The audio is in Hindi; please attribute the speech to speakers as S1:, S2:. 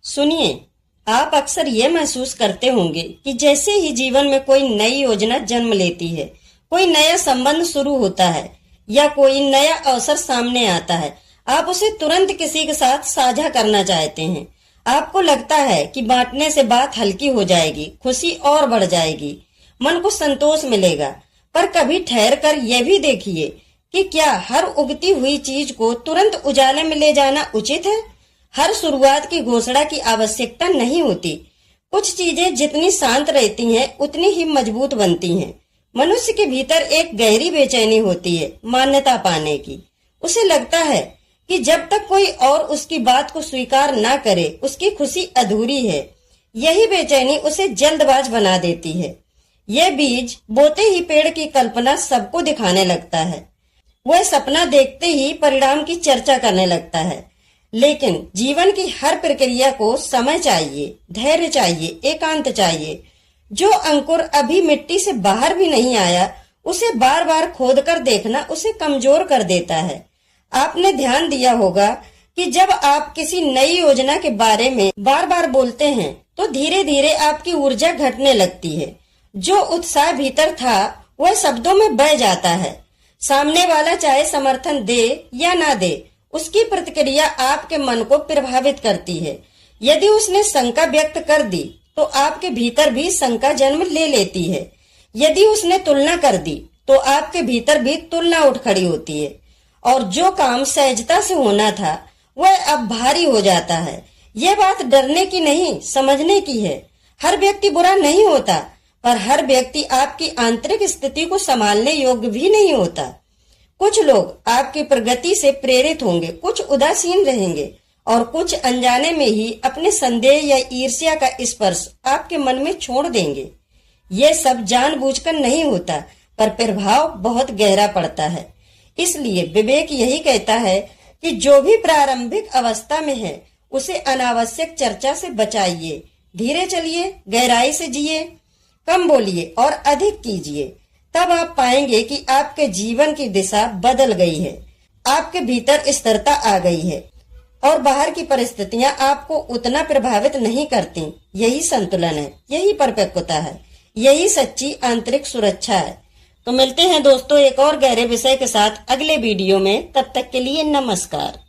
S1: सुनिए, आप अक्सर ये महसूस करते होंगे कि जैसे ही जीवन में कोई नई योजना जन्म लेती है, कोई नया संबंध शुरू होता है या कोई नया अवसर सामने आता है, आप उसे तुरंत किसी के साथ साझा करना चाहते हैं। आपको लगता है कि बांटने से बात हल्की हो जाएगी, खुशी और बढ़ जाएगी, मन को संतोष मिलेगा। पर कभी ठहर कर यह भी देखिए कि क्या हर उगती हुई चीज को तुरंत उजाले में ले जाना उचित है? हर शुरुआत की घोषणा की आवश्यकता नहीं होती। कुछ चीजें जितनी शांत रहती हैं, उतनी ही मजबूत बनती हैं। मनुष्य के भीतर एक गहरी बेचैनी होती है मान्यता पाने की। उसे लगता है कि जब तक कोई और उसकी बात को स्वीकार ना करे, उसकी खुशी अधूरी है। यही बेचैनी उसे जल्दबाज बना देती है। यह बीज बोते ही पेड़ की कल्पना सबको दिखाने लगता है। वह सपना देखते ही परिणाम की चर्चा करने लगता है। लेकिन जीवन की हर प्रक्रिया को समय चाहिए, धैर्य चाहिए, एकांत चाहिए। जो अंकुर अभी मिट्टी से बाहर भी नहीं आया, उसे बार बार खोद कर देखना उसे कमजोर कर देता है। आपने ध्यान दिया होगा कि जब आप किसी नई योजना के बारे में बार बार बोलते हैं, तो धीरे धीरे आपकी ऊर्जा घटने लगती है। जो उत्साह भीतर था वह शब्दों में बह जाता है। सामने वाला चाहे समर्थन दे या ना दे, उसकी प्रतिक्रिया आपके मन को प्रभावित करती है। यदि उसने शंका व्यक्त कर दी, तो आपके भीतर भी शंका जन्म ले लेती है। यदि उसने तुलना कर दी, तो आपके भीतर भी तुलना उठ खड़ी होती है। और जो काम सहजता से होना था, वह अब भारी हो जाता है। यह बात डरने की नहीं, समझने की है। हर व्यक्ति बुरा नहीं होता, पर हर व्यक्ति आपकी आंतरिक स्थिति को संभालने योग्य भी नहीं होता। कुछ लोग आपकी प्रगति से प्रेरित होंगे, कुछ उदासीन रहेंगे और कुछ अनजाने में ही अपने संदेह या ईर्ष्या का स्पर्श आपके मन में छोड़ देंगे। ये सब जानबूझकर नहीं होता, पर प्रभाव बहुत गहरा पड़ता है। इसलिए विवेक यही कहता है कि जो भी प्रारंभिक अवस्था में है, उसे अनावश्यक चर्चा से बचाइए। धीरे चलिए, गहराई से जिए, कम बोलिए और अधिक कीजिए। तब आप पाएंगे कि आपके जीवन की दिशा बदल गई है, आपके भीतर स्थिरता आ गई है और बाहर की परिस्थितियां आपको उतना प्रभावित नहीं करती। यही संतुलन है, यही परिपक्वता है, यही सच्ची आंतरिक सुरक्षा है। तो मिलते हैं दोस्तों एक और गहरे विषय के साथ अगले वीडियो में। तब तक के लिए नमस्कार।